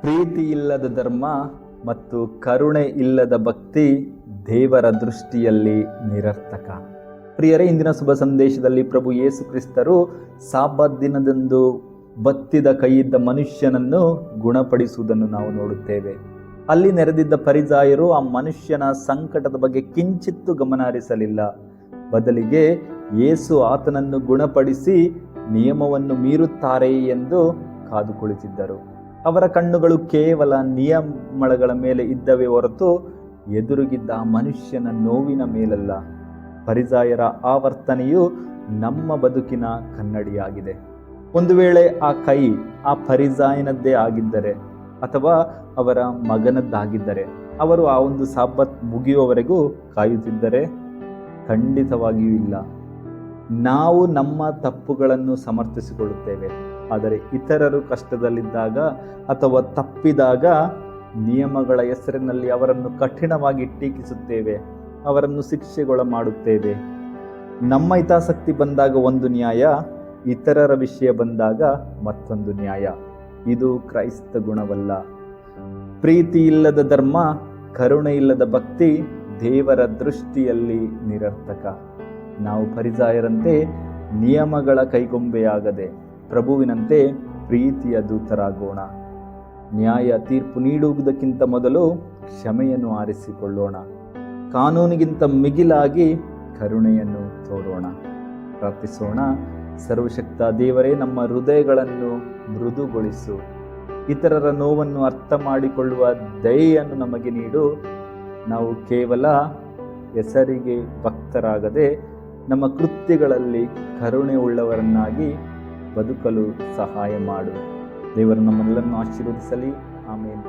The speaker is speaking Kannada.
ಪ್ರೀತಿ ಇಲ್ಲದ ಧರ್ಮ ಮತ್ತು ಕರುಣೆ ಇಲ್ಲದ ಭಕ್ತಿ ದೇವರ ದೃಷ್ಟಿಯಲ್ಲಿ ನಿರರ್ಥಕ. ಪ್ರಿಯರೇ, ಇಂದಿನ ಶುಭ ಸಂದೇಶದಲ್ಲಿ ಪ್ರಭು ಯೇಸು ಕ್ರಿಸ್ತರು ಸಾಬತ್ ದಿನದಂದು ಬತ್ತಿದ ಕೈಯಿದ್ದ ಮನುಷ್ಯನನ್ನು ಗುಣಪಡಿಸುವುದನ್ನು ನಾವು ನೋಡುತ್ತೇವೆ. ಅಲ್ಲಿ ನೆರೆದಿದ್ದ ಫರಿಸಾಯರು ಆ ಮನುಷ್ಯನ ಸಂಕಟದ ಬಗ್ಗೆ ಕಿಂಚಿತ್ತೂ ಗಮನ ಹರಿಸಲಿಲ್ಲ. ಬದಲಿಗೆ ಯೇಸು ಆತನನ್ನು ಗುಣಪಡಿಸಿ ನಿಯಮವನ್ನು ಮೀರುತ್ತಾರೆ ಎಂದು ಕಾದು ಕುಳಿತಿದ್ದರು. ಅವರ ಕಣ್ಣುಗಳು ಕೇವಲ ನಿಯಮಗಳ ಮೇಲೆ ಇದ್ದವೇ ಹೊರತು ಎದುರುಗಿದ್ದ ಆ ಮನುಷ್ಯನ ನೋವಿನ ಮೇಲಲ್ಲ. ಫರಿಸಾಯರ ಆವರ್ತನೆಯು ನಮ್ಮ ಬದುಕಿನ ಕನ್ನಡಿಯಾಗಿದೆ. ಒಂದು ವೇಳೆ ಆ ಕೈ ಆ ಫರಿಸಾಯನದ್ದೇ ಆಗಿದ್ದರೆ ಅಥವಾ ಅವರ ಮಗನದ್ದಾಗಿದ್ದರೆ, ಅವರು ಆ ಒಂದು ಸಾಬತ್ ಮುಗಿಯುವವರೆಗೂ ಕಾಯುತ್ತಿದ್ದರೆ? ಖಂಡಿತವಾಗಿಯೂ ಇಲ್ಲ. ನಾವು ನಮ್ಮ ತಪ್ಪುಗಳನ್ನು ಸಮರ್ಥಿಸಿಕೊಳ್ಳುತ್ತೇವೆ, ಆದರೆ ಇತರರು ಕಷ್ಟದಲ್ಲಿದ್ದಾಗ ಅಥವಾ ತಪ್ಪಿದಾಗ ನಿಯಮಗಳ ಹೆಸರಿನಲ್ಲಿ ಅವರನ್ನು ಕಠಿಣವಾಗಿ ಟೀಕಿಸುತ್ತೇವೆ, ಅವರನ್ನು ಶಿಕ್ಷೆಗೊಳ ಮಾಡುತ್ತೇವೆ. ನಮ್ಮ ಹಿತಾಸಕ್ತಿ ಬಂದಾಗ ಒಂದು ನ್ಯಾಯ, ಇತರರ ವಿಷಯ ಬಂದಾಗ ಮತ್ತೊಂದು ನ್ಯಾಯ. ಇದು ಕ್ರೈಸ್ತ ಗುಣವಲ್ಲ. ಪ್ರೀತಿ ಇಲ್ಲದ ಧರ್ಮ, ಕರುಣೆ ಇಲ್ಲದ ಭಕ್ತಿ ದೇವರ ದೃಷ್ಟಿಯಲ್ಲಿ ನಿರರ್ಥಕ. ನಾವು ಫರಿಸಾಯರಂತೆ ನಿಯಮಗಳ ಕೈಗೊಂಬೆಯಾಗದೆ ಪ್ರಭುವಿನಂತೆ ಪ್ರೀತಿಯ ದೂತರಾಗೋಣ. ನ್ಯಾಯ ತೀರ್ಪು ನೀಡುವುದಕ್ಕಿಂತ ಮೊದಲು ಕ್ಷಮೆಯನ್ನು ಆರಿಸಿಕೊಳ್ಳೋಣ. ಕಾನೂನಿಗಿಂತ ಮಿಗಿಲಾಗಿ ಕರುಣೆಯನ್ನು ತೋರೋಣ. ಪ್ರಾರ್ಥಿಸೋಣ. ಸರ್ವಶಕ್ತ ದೇವರೇ, ನಮ್ಮ ಹೃದಯಗಳನ್ನು ಮೃದುಗೊಳಿಸು. ಇತರರ ನೋವನ್ನು ಅರ್ಥ ಮಾಡಿಕೊಳ್ಳುವ ದಯೆಯನ್ನು ನಮಗೆ ನೀಡು. ನಾವು ಕೇವಲ ಹೆಸರಿಗೆ ಭಕ್ತರಾಗದೆ ನಮ್ಮ ಕೃತ್ಯಗಳಲ್ಲಿ ಕರುಣೆ ಉಳ್ಳವರನ್ನಾಗಿ ಬದುಕಲು ಸಹಾಯ ಮಾಡು. ದೇವರು ನಮ್ಮೆಲ್ಲರನ್ನು ಆಶೀರ್ವದಿಸಲಿ. ಆಮೇಲೆ